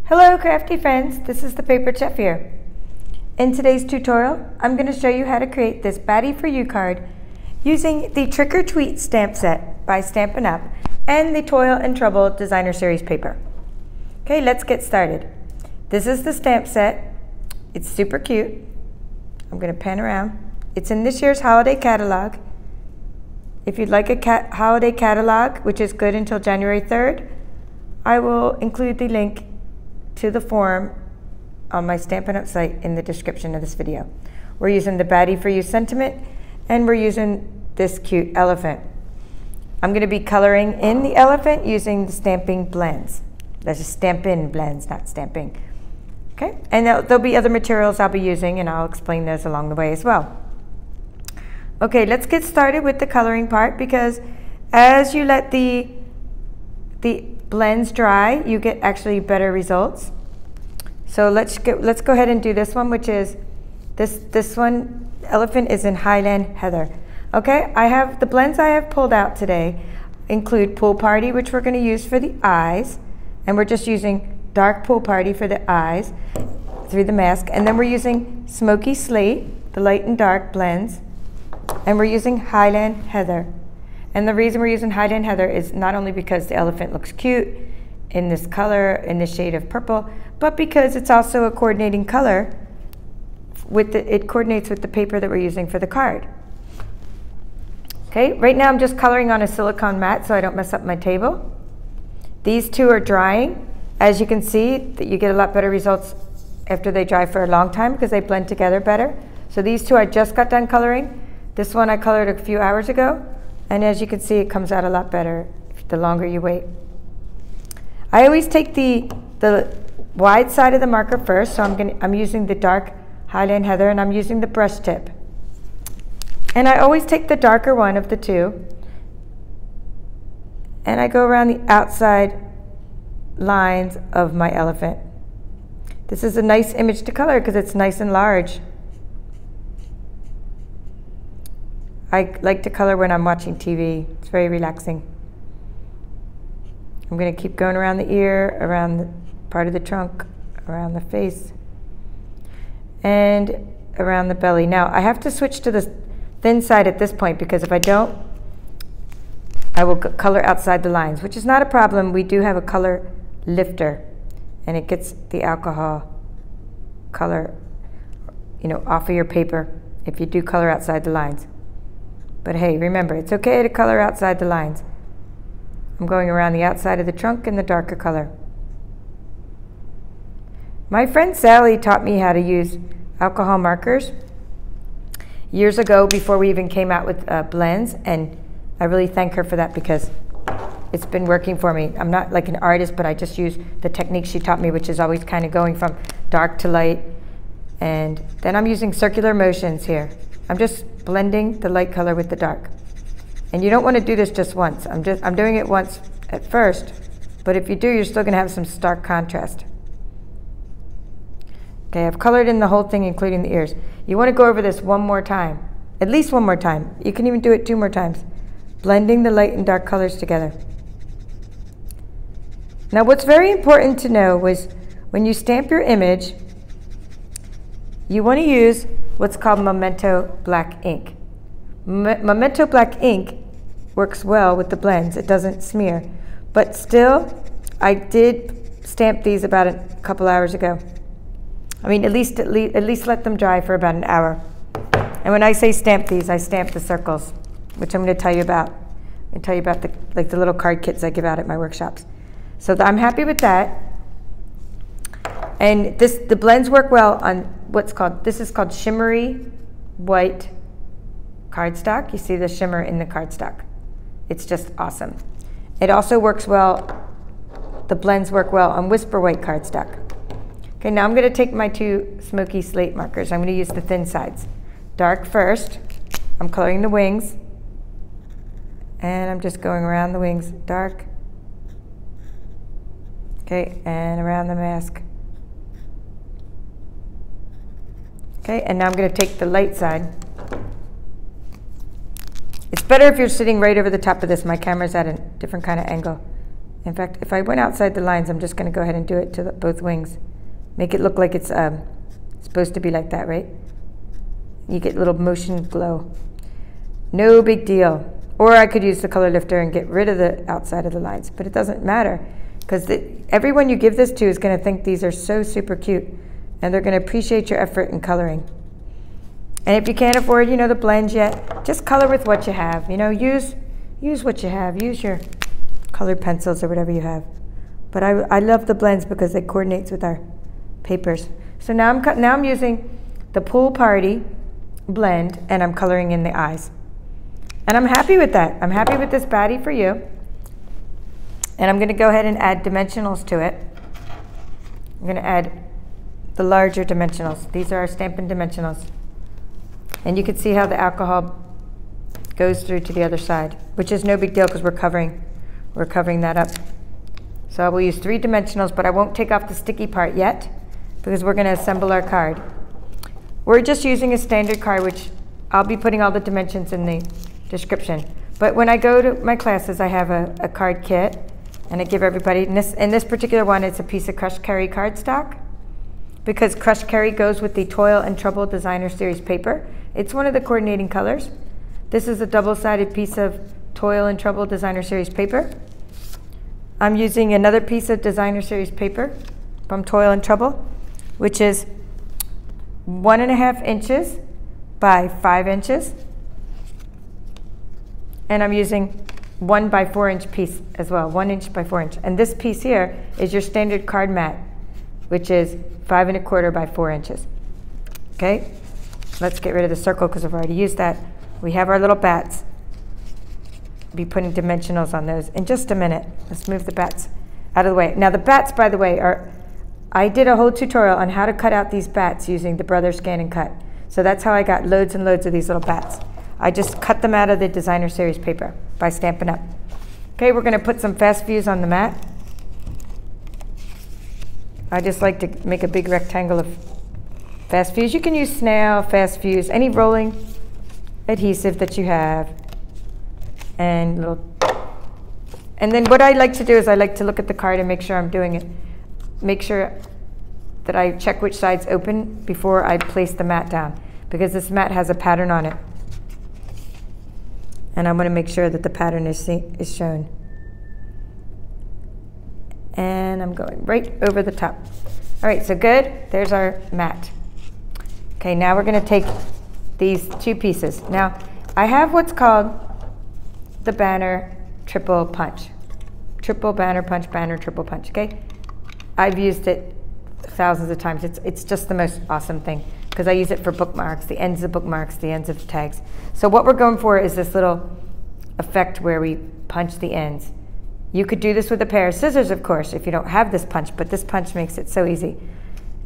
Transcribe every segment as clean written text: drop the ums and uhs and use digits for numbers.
Hello crafty friends, this is the Paper Chef here. In today's tutorial, I'm going to show you how to create this Batty for You card using the Trick or Tweet stamp set by Stampin' Up and the Toil Trouble Designer Series paper. Okay, let's get started. This is the stamp set. It's super cute. I'm going to pan around. It's in this year's holiday catalog. If you'd like a holiday catalog, which is good until January 3rd, I will include the link to the form on my Stampin' Up site in the description of this video. We're using the Batty for You sentiment, and we're using this cute elephant. I'm going to be coloring in the elephant using the Stampin Blends. That's just Stampin Blends, not stamping. Okay, and there'll be other materials I'll be using, and I'll explain those along the way as well. Okay, let's get started with the coloring part, because as you let the blends dry, you get actually better results. So let's go ahead and do this one, which is this one. Elephant is in Highland Heather. Okay, the blends I have pulled out today include Pool Party, which we're going to use for the eyes, and we're just using Dark Pool Party for the eyes through the mask, and then we're using Smokey Slate, the light and dark blends, and we're using Highland Heather. And the reason we're using Highland Heather is not only because the elephant looks cute in this color, in this shade of purple, but because it's also a coordinating color. It coordinates with the paper that we're using for the card. Okay, right now I'm just coloring on a silicone mat so I don't mess up my table. These two are drying. As you can see, that you get a lot better results after they dry for a long time because they blend together better. So these two I just got done coloring. This one I colored a few hours ago, and as you can see, it comes out a lot better the longer you wait. I always take the wide side of the marker first, so I'm using the dark Highland Heather, and I'm using the brush tip. And I always take the darker one of the two, and I go around the outside lines of my elephant. This is a nice image to color because it's nice and large. I like to color when I'm watching TV. It's very relaxing. I'm going to keep going around the ear, around the part of the trunk, around the face, and around the belly. Now, I have to switch to the thin side at this point because if I don't, I will color outside the lines, which is not a problem. We do have a color lifter, and it gets the alcohol color, off of your paper if you do color outside the lines. But hey, remember, it's okay to color outside the lines. I'm going around the outside of the trunk in the darker color. My friend Sally taught me how to use alcohol markers years ago before we even came out with blends, and I really thank her for that because it's been working for me. I'm not like an artist, but I just use the technique she taught me, which is always kind of going from dark to light. And then I'm using circular motions here. I'm just blending the light color with the dark. And you don't want to do this just once. I'm doing it once at first, but if you do, you're still going to have some stark contrast. Okay, I've colored in the whole thing, including the ears. You want to go over this one more time, at least one more time. You can even do it 2 more times, blending the light and dark colors together. Now, what's very important to know is when you stamp your image, you want to use what's called Memento Black Ink. Memento Black Ink works well with the blends. It doesn't smear. But still, I did stamp these about a couple hours ago. I mean, at least let them dry for about an hour. And when I say stamp these, I stamp the circles, which I'm going to tell you about. I'm going to tell you about the little card kits I give out at my workshops. So I'm happy with that. And the blends work well on this is called Shimmery White cardstock. You see the shimmer in the cardstock. It's just awesome. It also works well, the blends work well on Whisper White cardstock. Okay, now I'm going to take my 2 Smoky Slate markers. I'm going to use the thin sides. Dark first. I'm coloring the wings. And I'm just going around the wings. Dark. Okay, and around the mask. Okay, and now I'm going to take the light side. It's better if you're sitting right over the top of this. My camera's at a different kind of angle. In fact, if I went outside the lines, I'm just going to go ahead and do it to both wings. Make it look like it's supposed to be like that, right? You get a little motion glow. No big deal. Or I could use the color lifter and get rid of the outside of the lines, but it doesn't matter because everyone you give this to is going to think these are so super cute, and they're going to appreciate your effort in coloring. And if you can't afford, you know, the blends yet, just color with what you have. You know, use what you have. Use your colored pencils or whatever you have. But I love the blends because they coordinate with our papers. So now I'm using the Pool Party blend, and I'm coloring in the eyes. And I'm happy with that. I'm happy with this Batty for You. And I'm going to go ahead and add dimensionals to it. I'm going to add the larger dimensionals. These are our Stampin Dimensionals. And you can see how the alcohol goes through to the other side, which is no big deal because we're covering that up. So I will use 3 dimensionals, but I won't take off the sticky part yet because we're going to assemble our card. We're just using a standard card, which I'll be putting all the dimensions in the description. But when I go to my classes, I have a card kit, and I give everybody, in this particular one, it's a piece of Crushed Kerry cardstock, because Crushed Kerry goes with the Toil and Trouble Designer Series paper. It's one of the coordinating colors. This is a double-sided piece of Toil and Trouble Designer Series paper. I'm using another piece of Designer Series paper from Toil and Trouble, which is 1.5 inches by 5 inches. And I'm using 1 by 4 inch piece as well, 1 inch by 4 inch. And this piece here is your standard card mat, which is 5 1/4 by 4 inches. Okay, let's get rid of the circle because I've already used that. We have our little bats. Be putting dimensionals on those in just a minute. Let's move the bats out of the way. Now the bats, by the way, I did a whole tutorial on how to cut out these bats using the Brother ScanNCut. So that's how I got loads and loads of these little bats. I just cut them out of the Designer Series paper by Stampin' Up. Okay, we're going to put some fast views on the mat. I just like to make a big rectangle of fast views. You can use snail, fast views, any rolling adhesive that you have. And then what I like to do is I like to look at the card and make sure I'm doing it. Make sure that I check which side's open before I place the mat down, because this mat has a pattern on it. And I want to make sure that the pattern is shown. And I'm going right over the top. All right, so good. There's our mat. Okay, now we're going to take these 2 pieces. Now, I have what's called the banner triple punch. Triple banner punch, banner triple punch, okay? I've used it thousands of times. It's just the most awesome thing because I use it for bookmarks, the ends of bookmarks, the ends of tags. So what we're going for is this little effect where we punch the ends. You could do this with a pair of scissors, of course, if you don't have this punch, but this punch makes it so easy.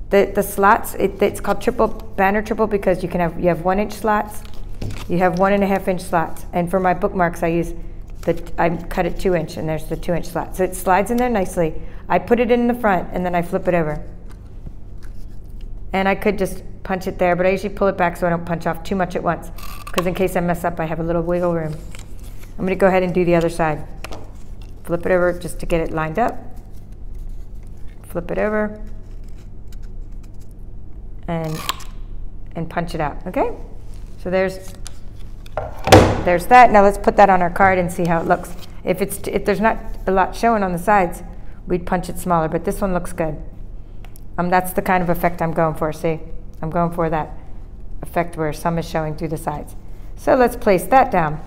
The slots, it's called banner triple because you have 1 inch slots, you have 1.5 inch slots, and for my bookmarks I cut it 2 inch, and there's the 2 inch slot. So it slides in there nicely. I put it in the front and then I flip it over. And I could just punch it there, but I usually pull it back so I don't punch off too much at once, because in case I mess up, I have a little wiggle room. I'm going to go ahead and do the other side. Flip it over just to get it lined up. Flip it over. And punch it out, okay? So there's that. Now let's put that on our card and see how it looks. If there's not a lot showing on the sides, we'd punch it smaller, but this one looks good. That's the kind of effect I'm going for, see? I'm going for that effect where some is showing through the sides. So let's place that down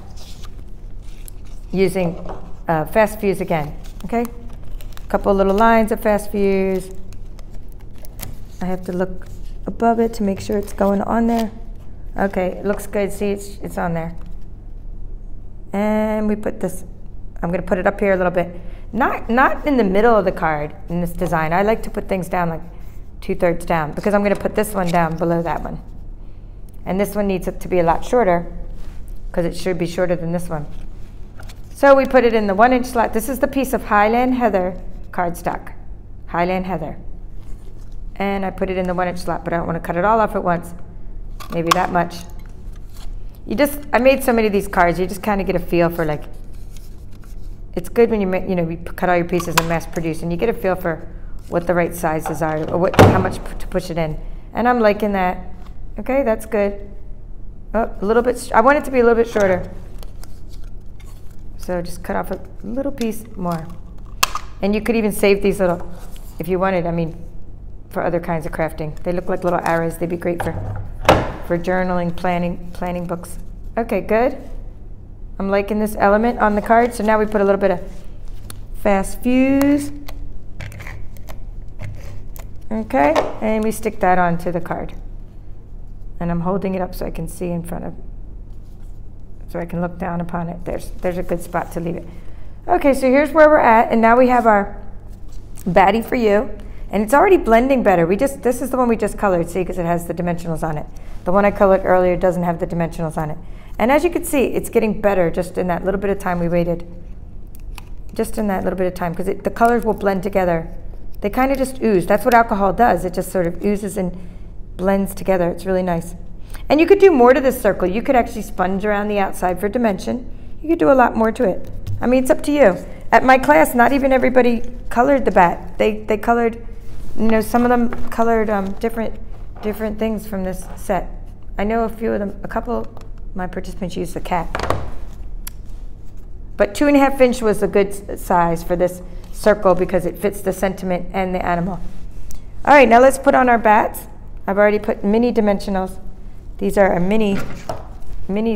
using fast views again, okay? A couple little lines of fast views. I have to look above it to make sure it's going on there. Okay, it looks good, see, it's on there. And we put this, I'm gonna put it up here a little bit. Not in the middle of the card in this design. I like to put things down like 2/3 down, because I'm gonna put this one down below that one. And this one needs it to be a lot shorter, because it should be shorter than this one. So we put it in the 1 inch slot. This is the piece of Highland Heather cardstock. Highland Heather. And I put it in the 1 inch slot, but I don't want to cut it all off at once. Maybe that much. I made so many of these cards, you just kind of get a feel for like, it's good when you cut all your pieces and mass produce, and you get a feel for what the right sizes are, or how much to push it in. And I'm liking that. Okay, that's good. Oh, a little bit. I want it to be a little bit shorter. So just cut off a little piece more. And you could even save these little, if you wanted, I mean, for other kinds of crafting. They look like little arrows. They'd be great for journaling, planning books. Okay, good. I'm liking this element on the card. So now we put a little bit of fast fuse. Okay, and we stick that onto the card. And I'm holding it up so I can see in front of, so I can look down upon it. There's a good spot to leave it. Okay, so here's where we're at, and now we have our Batty for You, and it's already blending better. This is the one we just colored, see, because it has the dimensionals on it. The one I colored earlier doesn't have the dimensionals on it. And as you can see, it's getting better just in that little bit of time we waited. Just in that little bit of time, because the colors will blend together. They kind of just ooze. That's what alcohol does. It just sort of oozes and blends together. It's really nice. And you could do more to this circle. You could actually sponge around the outside for dimension. You could do a lot more to it. I mean, it's up to you. At my class, not even everybody colored the bat. They colored, some of them colored different things from this set. I know a few of them, a couple of my participants used the cat. But 2.5 inch was a good size for this circle because it fits the sentiment and the animal. All right, now let's put on our bats. I've already put mini dimensionals. These are a mini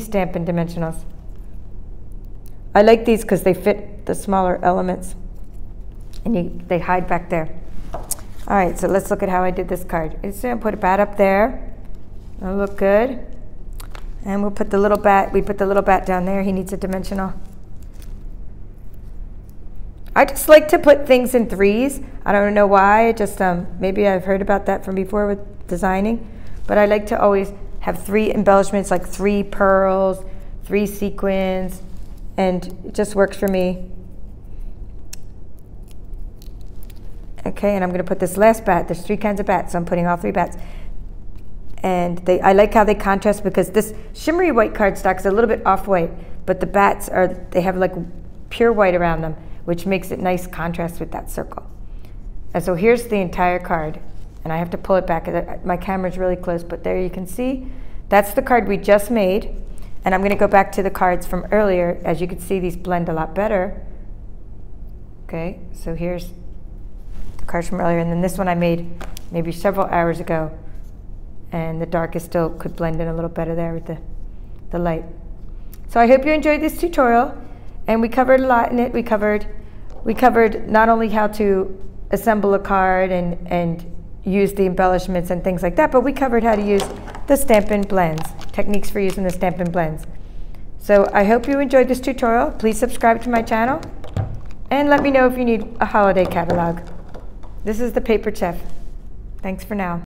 Stampin Dimensionals. I like these because they fit the smaller elements, and they hide back there. All right, so let's look at how I did this card. I'm just gonna put a bat up there. That'll look good. And we'll put the little bat. We put the little bat down there. He needs a dimensional. I just like to put things in threes. I don't know why. Just maybe I've heard about that from before with designing, but I like to always have 3 embellishments, like 3 pearls, 3 sequins, and it just works for me. Okay, and I'm going to put this last bat. There's 3 kinds of bats, so I'm putting all 3 bats. And I like how they contrast because this shimmery white cardstock is a little bit off-white, but the bats they have like pure white around them, which makes it nice contrast with that circle. And so here's the entire card. And I have to pull it back. My camera's really close, but there you can see. That's the card we just made. And I'm going to go back to the cards from earlier. As you can see, these blend a lot better. Okay, so here's the cards from earlier. And then this one I made maybe several hours ago. And the darkest still could blend in a little better there with the light. So I hope you enjoyed this tutorial. And we covered a lot in it. We covered not only how to assemble a card and use the embellishments and things like that, but we covered how to use the Stampin Blends, techniques for using the Stampin Blends. So I hope you enjoyed this tutorial. Please subscribe to my channel and let me know if you need a holiday catalog. This is the Paper Chef. Thanks for now.